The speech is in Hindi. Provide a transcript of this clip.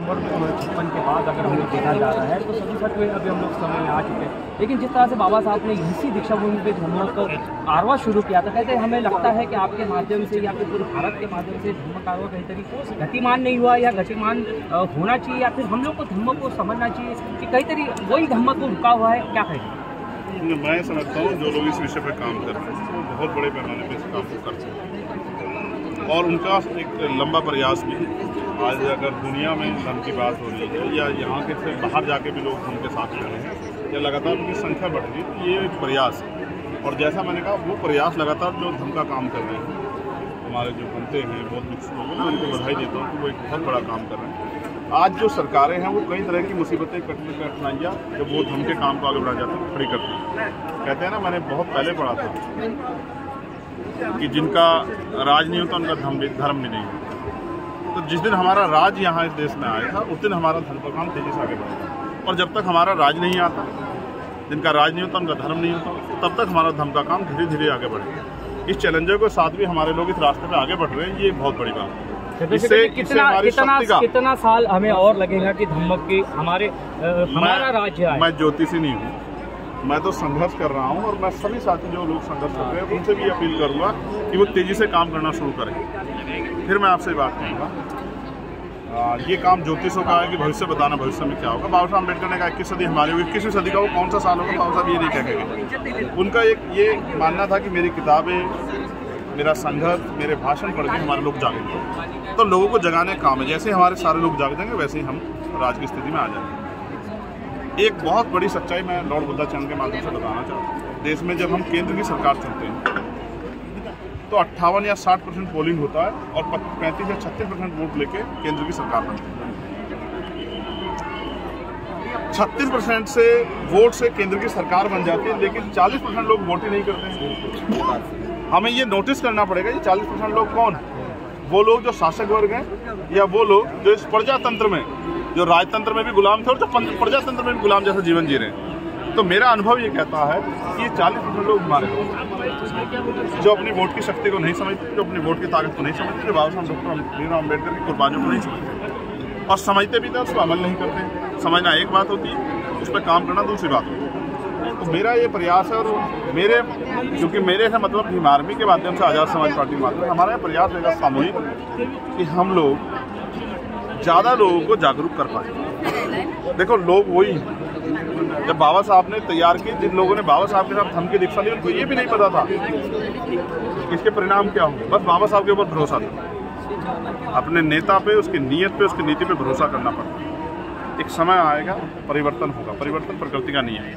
अक्टूबर 1956 के बाद अगर हम लोग देखा जा रहा है तो सभी फतवे अभी हम लोग समय में आ चुके हैं। लेकिन जिस तरह से बाबा साहब ने इसी दीक्षा भूमि पे धम्म को कारवा शुरू किया था, कहते हमें लगता है कि आपके माध्यम से या फिर पूरे भारत के माध्यम से धम्म कारवा कहीं तरीके गतिमान नहीं हुआ या गतिमान होना चाहिए, या फिर हम लोग को धम्म को समझना चाहिए कि कई तरीके वही धम्म को रुका हुआ है, क्या कहेंगे? मैं समझता हूँ जो लोग इस विषय पर काम कर रहे हैं वो बहुत बड़े पैमाने पर इस काम को कर सकते हैं और उनका एक लंबा प्रयास भी है। आज अगर दुनिया में धर्म की बात हो रही है या यहाँ के से बाहर जाके भी लोग धर्म के साथ लड़ रहे हैं या लगातार उनकी संख्या बढ़ रही है, तो ये एक प्रयास है। और जैसा मैंने कहा वो प्रयास लगातार जो धर्म का काम कर रहे हैं, हमारे जो बनते हैं बहुत भिक्षु लोग, मैं उनको बधाई देता हूँ कि वो एक बहुत बड़ा काम कर रहे हैं। आज जो सरकारें हैं वो कई तरह की मुसीबतें कठिनाइयाँ जब वो धर्म के काम को आगे बढ़ा जाते हैं खड़ी करती हैं। कहते हैं ना, मैंने बहुत पहले पढ़ा था कि जिनका राज नहीं होता उनका धर्म भी नहीं होता। तो जिस दिन हमारा राज यहाँ इस देश में आया था उस दिन हमारा धर्म का काम तेजी से आगे बढ़ेगा, और जब तक हमारा राज नहीं आता, जिनका राज नहीं होता उनका धर्म नहीं होता, तो तब तक हमारा धर्म का काम धीरे धीरे आगे बढ़ेगा। इस चैलेंजर के साथ भी हमारे लोग इस रास्ते पे आगे बढ़ रहे हैं, ये बहुत बड़ी बात है। इससे कितना साल हमें और लगेगा कि धम्म की हमारा राज्य आए? मैं ज्योतिषी नहीं हूँ, मैं तो संघर्ष कर रहा हूँ और मैं सभी साथी जो लोग संघर्ष कर रहे हैं उनसे भी अपील करूँगा कि वो तेजी से काम करना शुरू करें। फिर मैं आपसे बात करूँगा, ये काम ज्योतिषों का है कि भविष्य बताना भविष्य में क्या होगा। बाबा साहब अम्बेडकर ने कहा 21 सदी हमारी होगी, 21वीं सदी का वो कौन सा साल होगा बाबा साहब ये नहीं कहेंगे। उनका एक ये मानना था कि मेरी किताबें, मेरा संघर्ष, मेरे भाषण पढ़ के हमारे लोग जागेंगे। तो लोगों को जगाने काम है, जैसे हमारे सारे लोग जाग जाएंगे वैसे ही हम राज की स्थिति में आ जाएंगे। एक बहुत बड़ी सच्चाई मैं लॉर्ड बुद्धाचरण के माध्यम से बताना चाहता हूँ। देश में जब हम केंद्र की सरकार चुनते हैं तो 58 या 60% पोलिंग होता है और 35 या 36% वोट लेके केंद्र की सरकार बनती है। 36% से वोट से केंद्र की सरकार बन जाती है, लेकिन 40% लोग वोट ही नहीं करते हैं। हमें ये नोटिस करना पड़ेगा ये 40% लोग कौन है? वो लोग जो शासक वर्ग हैं या वो लोग जो इस प्रजातंत्र में, जो राजतंत्र में भी गुलाम थे और जो प्रजातंत्र में भी गुलाम जैसा जीवन जी रहे हैं। तो मेरा अनुभव ये कहता है कि ये 40% लोग हमारे लोग जो अपनी वोट की शक्ति को नहीं समझते, जो अपनी वोट की ताकत को नहीं समझते, जो बाबा साहब डॉक्टर भीमराव अम्बेडकर की कुर्बानियों को नहीं समझते और समझते भी थे उसको अमल नहीं करते। समझना एक बात होती है, उस पर काम करना दूसरी बात होती है। तो मेरा ये प्रयास है और क्योंकि मेरे से मतलब भीम आर्मी के माध्यम से, आज़ाद समाज पार्टी के माध्यम से हमारा प्रयास रहेगा सामूहिक कि हम लोग ज़्यादा लोगों को जागरूक कर पाए। देखो लोग वही हैं जब बाबा साहब ने तैयार की, जिन लोगों ने बाबा साहब के साथ धम्म की दीक्षा ली उनको ये भी नहीं पता था इसके परिणाम क्या होंगे। बस बाबा साहब के ऊपर भरोसा था, अपने नेता पे, उसकी नीयत पे, उसकी नीति पे भरोसा करना पड़ता है। एक समय आएगा, परिवर्तन होगा, परिवर्तन प्रकृति का नियम है।